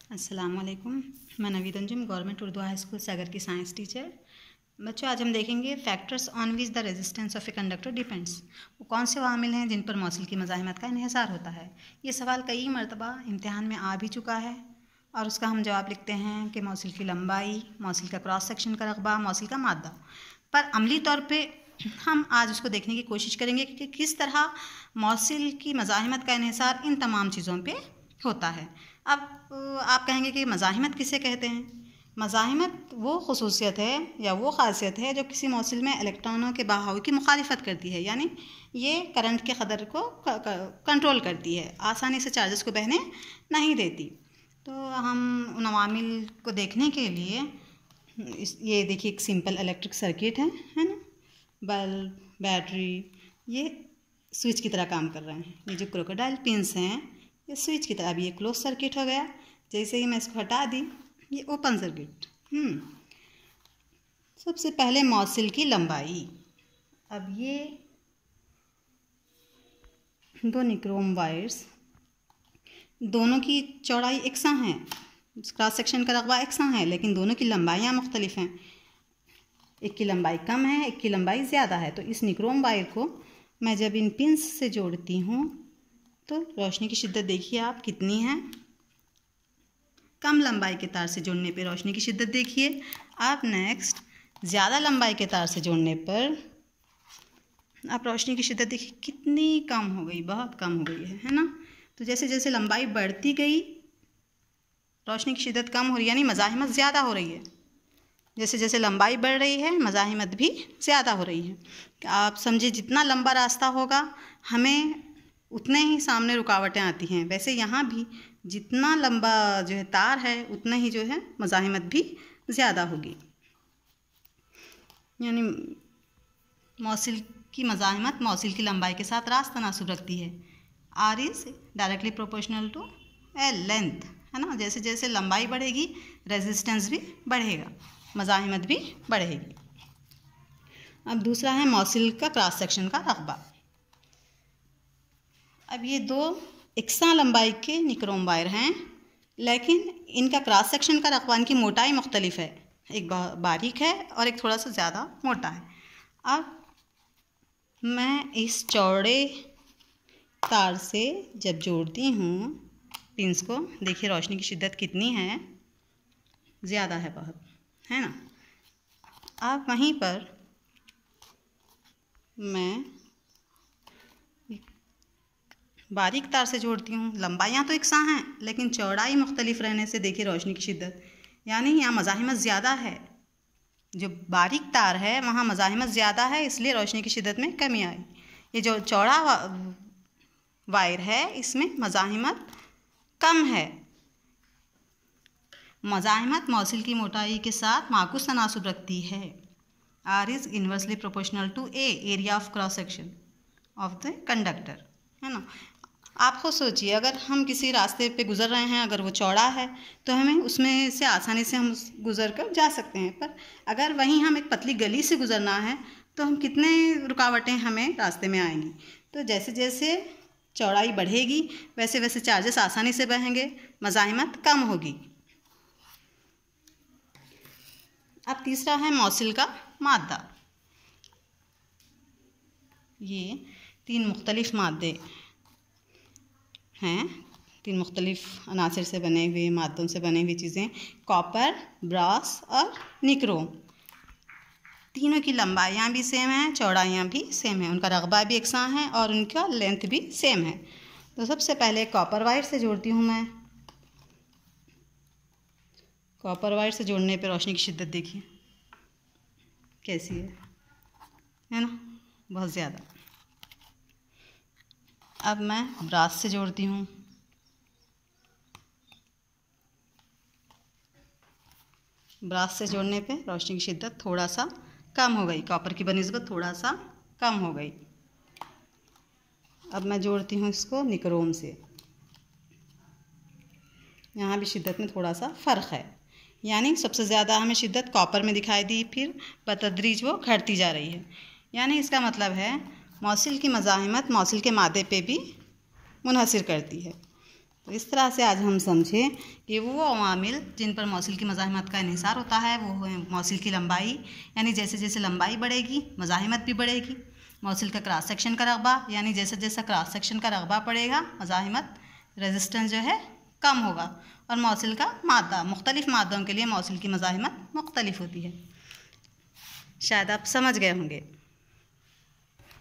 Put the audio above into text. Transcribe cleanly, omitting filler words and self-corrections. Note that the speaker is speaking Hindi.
अस्सलामुअलैकुम। मैं Naveed Anjum, government Urdu high school Sagar की साइंस टीचर। बच्चों, आज हम देखेंगे factors on which the resistance of a conductor depends. वो कौन से वामिल हैं जिन पर मौसिल की मज़ाहिमत का इन्हिसार होता है। ये सवाल कई मरतबा इम्तिहान में आ भी चुका है और उसका हम जवाब लिखते हैं कि मौसिल की लंबाई, मौसिल का क्रॉस सेक्शन का रकबा, मौसिल का मादा। पर अमली तौर पर हम आज उसको देखने की कोशिश करेंगे कि किस तरह मौसिल की मज़ाहिमत का इन्हिसार इन तमाम चीज़ों पर होता है। अब आप कहेंगे कि मज़ाहिमत किसे कहते हैं। मज़ाहिमत वो खसूसियत है या वो ख़ासियत है जो किसी मौसिल में इलेक्ट्रॉनों के बहाव की मुखालिफत करती है, यानी ये करंट के क़दर को कंट्रोल करती है, आसानी से चार्जेस को बहने नहीं देती। तो हम उन अवामिल को देखने के लिए ये देखिए एक सिंपल इलेक्ट्रिक सर्किट है ना, बल्ब, बैटरी, ये स्विच की तरह काम कर रहे हैं। ये जो क्रोकोडाइल पिंस हैं ये स्विच की तरह। अभी ये क्लोज सर्किट हो गया, जैसे ही मैं इसको हटा दी ये ओपन सर्किट। सबसे पहले मौसिल की लंबाई। अब ये दो निक्रोम वायर्स, दोनों की चौड़ाई एकसा है, क्रॉस सेक्शन का रकबा एकसा है, लेकिन दोनों की लंबाइयाँ मुख्तलिफ हैं। एक की लंबाई कम है, एक की लंबाई ज़्यादा है। तो इस निक्रोम वायर को मैं जब इन पिंस से जोड़ती हूँ तो रोशनी की शिद्दत देखिए आप कितनी है। कम लंबाई के तार से जोड़ने पर रोशनी की शिद्दत देखिए आप। नेक्स्ट, ज़्यादा लंबाई के तार से जोड़ने पर आप रोशनी की शिद्दत देखिए कितनी कम हो गई, बहुत कम हो गई है ना। तो जैसे जैसे लंबाई बढ़ती गई रोशनी की शिद्दत कम हो रही है, यानी मज़ाहिमत ज़्यादा हो रही है। जैसे जैसे लंबाई बढ़ रही है मज़ाहिमत भी ज़्यादा हो रही है। आप समझिए जितना लंबा रास्ता होगा हमें उतने ही सामने रुकावटें आती हैं। वैसे यहाँ भी जितना लंबा जो है तार है उतना ही जो है मज़ाहिमत भी ज़्यादा होगी, यानी मौसिल की मज़ाहिमत मौसिल की लंबाई के साथ रास्त तनासुब रखती है। R is directly proportional to L length, है ना। जैसे जैसे लंबाई बढ़ेगी रेजिस्टेंस भी बढ़ेगा, मज़ाहिमत भी बढ़ेगी। अब दूसरा है मौसिल का क्रॉस सेक्शन का रकबा। अब ये दो एकसा लंबाई के निक्रोम वायर हैं, लेकिन इनका क्रॉस सेक्शन का रकबा, इनकी मोटाई मुख्तलिफ है। एक बारीक है और एक थोड़ा सा ज़्यादा मोटा है। अब मैं इस चौड़े तार से जब जोड़ती हूँ पिंस को, देखिए रोशनी की शिद्दत कितनी है, ज़्यादा है बहुत, है ना। अब वहीं पर मैं बारीक तार से जोड़ती हूँ। लंबाइयाँ तो एकसा हैं लेकिन चौड़ाई मुख्तलिफ रहने से देखिए रोशनी की शिद्दत, यानी यहाँ मज़ाहिमत ज़्यादा है। जो बारीक तार है वहाँ मज़ाहिमत ज़्यादा है, इसलिए रोशनी की शिद्दत में कमी आई। ये जो चौड़ा वायर है इसमें मज़ाहिमत कम है। मज़ाहिमत मौसिल की मोटाई के साथ माकूस तनासुब रखती है। R is inversely proportional to A area of cross section of the conductor, है ना। आप खुद सोचिए, अगर हम किसी रास्ते पे गुज़र रहे हैं, अगर वो चौड़ा है तो हमें उसमें से आसानी से हम गुज़र कर जा सकते हैं, पर अगर वहीं हम एक पतली गली से गुज़रना है तो हम कितने रुकावटें हमें रास्ते में आएंगी। तो जैसे जैसे चौड़ाई बढ़ेगी वैसे वैसे चार्जेस आसानी से बहेंगे, मज़ाहिमत कम होगी। अब तीसरा है मौसिल का मादा। ये तीन मुख्तलिफ मादे हैं, तीन मुख्तलिफ अनासर से बने हुए, मादों से बने हुई चीज़ें, कॉपर, ब्रास और निक्रोम। तीनों की लंबाइयाँ भी सेम हैं, चौड़ाइयाँ भी सेम हैं, उनका रकबा भी एकसा है और उनका लेंथ भी सेम है। तो सबसे पहले कॉपर वायर से जोड़ती हूँ मैं। कॉपर वायर से जोड़ने पर रोशनी की शिद्दत देखिए कैसी है ना, बहुत ज़्यादा। अब मैं ब्रास से जोड़ती हूँ। ब्रास से जोड़ने पे रोशनी की शिद्दत थोड़ा सा कम हो गई, कॉपर की बनिस्बत थोड़ा सा कम हो गई। अब मैं जोड़ती हूँ इसको निक्रोम से। यहाँ भी शिद्दत में थोड़ा सा फ़र्क है, यानी सबसे ज़्यादा हमें शिद्दत कॉपर में दिखाई दी, फिर बतदरीज वो घटती जा रही है। यानी इसका मतलब है मौसिल की मज़ाहिमत मौसिल के मादे पे भी मुनहसिर करती है। तो इस तरह से आज हम समझें कि वो अवामिल जिन पर मौसिल की मज़ाहिमत का इन्हिसार होता है वो है मौसिल की लंबाई, यानी जैसे जैसे लंबाई बढ़ेगी मज़ाहिमत भी बढ़ेगी। मौसिल का क्रॉस सेक्शन का रकबा, यानी जैसे जैसे क्रॉस सेक्शन का रकबा बढ़ेगा मज़ाहिमत रेजिस्टेंस जो है कम होगा। और मौसिल का मादा, मुख्तलिफ़ मादों के लिए मौसिल की मज़ाहिमत मुख्तलिफ होती है। शायद आप समझ गए होंगे।